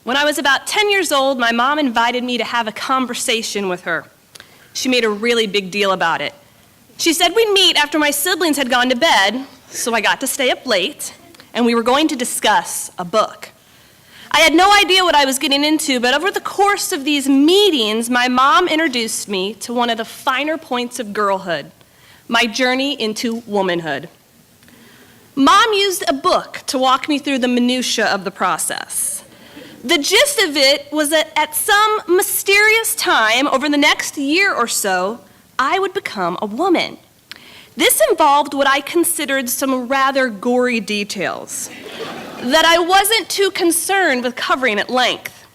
When I was about 10 years old, my mom invited me to have a conversation with her. She made a really big deal about it. She said we'd meet after my siblings had gone to bed, so I got to stay up late, and we were going to discuss a book. I had no idea what I was getting into, but over the course of these meetings, my mom introduced me to one of the finer points of girlhood, my journey into womanhood. Mom used a book to walk me through the minutia of the process. The gist of it was that at some mysterious time over the next year or so, I would become a woman. This involved what I considered some rather gory details that I wasn't too concerned with covering at length.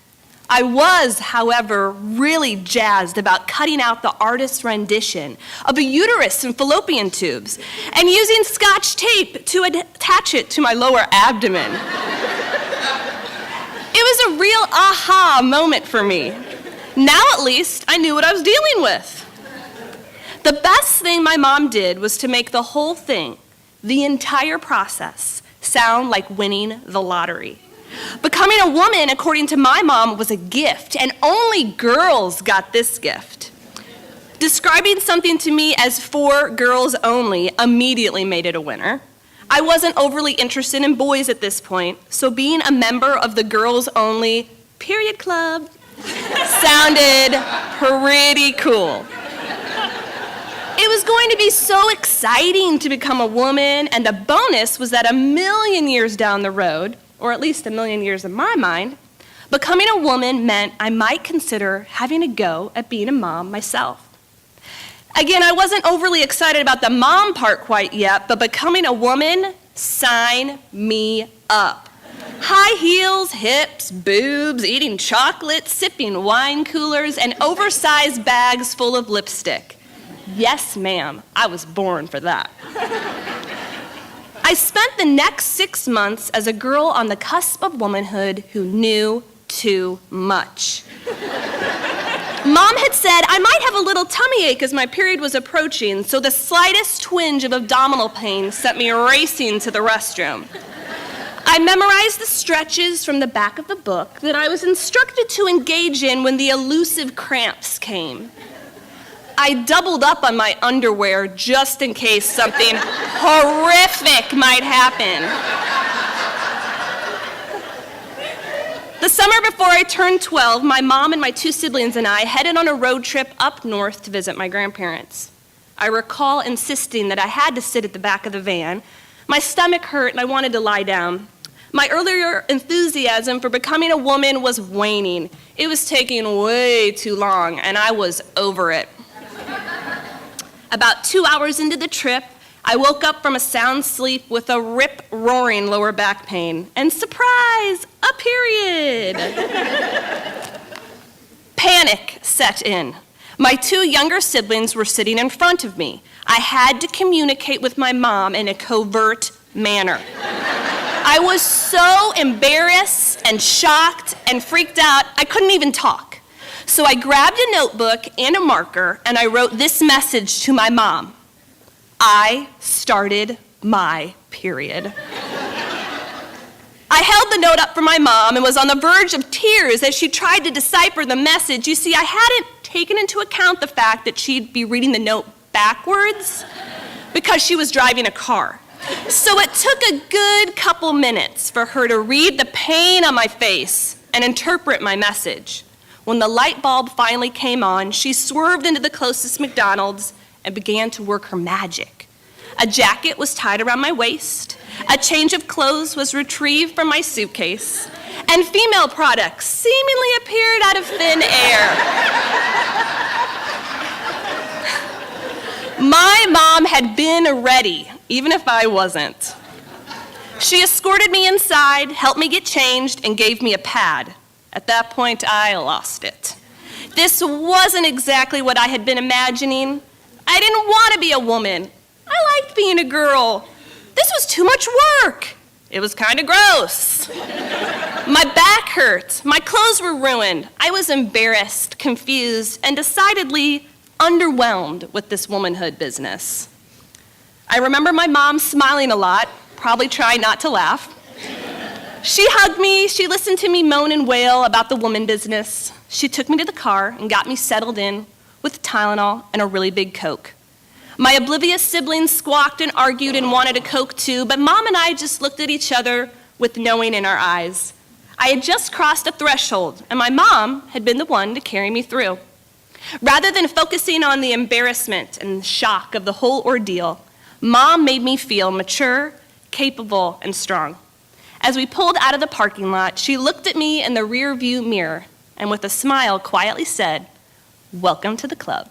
I was, however, really jazzed about cutting out the artist's rendition of a uterus and fallopian tubes and using Scotch tape to attach it to my lower abdomen. It was a real aha moment for me. Now at least I knew what I was dealing with. The best thing my mom did was to make the whole thing, the entire process, sound like winning the lottery. Becoming a woman, according to my mom, was a gift, and only girls got this gift. Describing something to me as for girls only immediately made it a winner. I wasn't overly interested in boys at this point, so being a member of the girls only period club sounded pretty cool. It was going to be so exciting to become a woman, and the bonus was that a million years down the road, or at least a million years in my mind, becoming a woman meant I might consider having a go at being a mom myself. Again, I wasn't overly excited about the mom part quite yet, but becoming a woman, sign me up. High heels, hips, boobs, eating chocolate, sipping wine coolers, and oversized bags full of lipstick. Yes, ma'am, I was born for that. I spent the next 6 months as a girl on the cusp of womanhood who knew too much. Mom had said I might have a little tummy ache as my period was approaching, so the slightest twinge of abdominal pain sent me racing to the restroom. I memorized the stretches from the back of the book that I was instructed to engage in when the elusive cramps came. I doubled up on my underwear just in case something horrific might happen. The summer before I turned 12, my mom and my 2 siblings and I headed on a road trip up north to visit my grandparents. I recall insisting that I had to sit at the back of the van. My stomach hurt and I wanted to lie down. My earlier enthusiasm for becoming a woman was waning. It was taking way too long and I was over it. About 2 hours into the trip, I woke up from a sound sleep with a rip-roaring lower back pain. And surprise, a period. Panic set in. My 2 younger siblings were sitting in front of me. I had to communicate with my mom in a covert manner. I was so embarrassed and shocked and freaked out, I couldn't even talk. So I grabbed a notebook and a marker, and I wrote this message to my mom. I started my period. I held the note up for my mom and was on the verge of tears as she tried to decipher the message. You see, I hadn't taken into account the fact that she'd be reading the note backwards because she was driving a car. So it took a good couple minutes for her to read the pain on my face and interpret my message. When the light bulb finally came on, she swerved into the closest McDonald's and began to work her magic. A jacket was tied around my waist, a change of clothes was retrieved from my suitcase, and female products seemingly appeared out of thin air. My mom had been ready, even if I wasn't. She escorted me inside, helped me get changed, and gave me a pad. At that point, I lost it. This wasn't exactly what I had been imagining. I didn't want to be a woman. I liked being a girl. This was too much work. It was kind of gross. My back hurt. My clothes were ruined. I was embarrassed, confused, and decidedly underwhelmed with this womanhood business. I remember my mom smiling a lot, probably trying not to laugh. She hugged me, she listened to me moan and wail about the woman business. She took me to the car and got me settled in with Tylenol and a really big Coke. My oblivious siblings squawked and argued and wanted a Coke too, but Mom and I just looked at each other with knowing in our eyes. I had just crossed a threshold, and my mom had been the one to carry me through. Rather than focusing on the embarrassment and shock of the whole ordeal, Mom made me feel mature, capable, and strong. As we pulled out of the parking lot, she looked at me in the rear view mirror and with a smile quietly said, "Welcome to the club."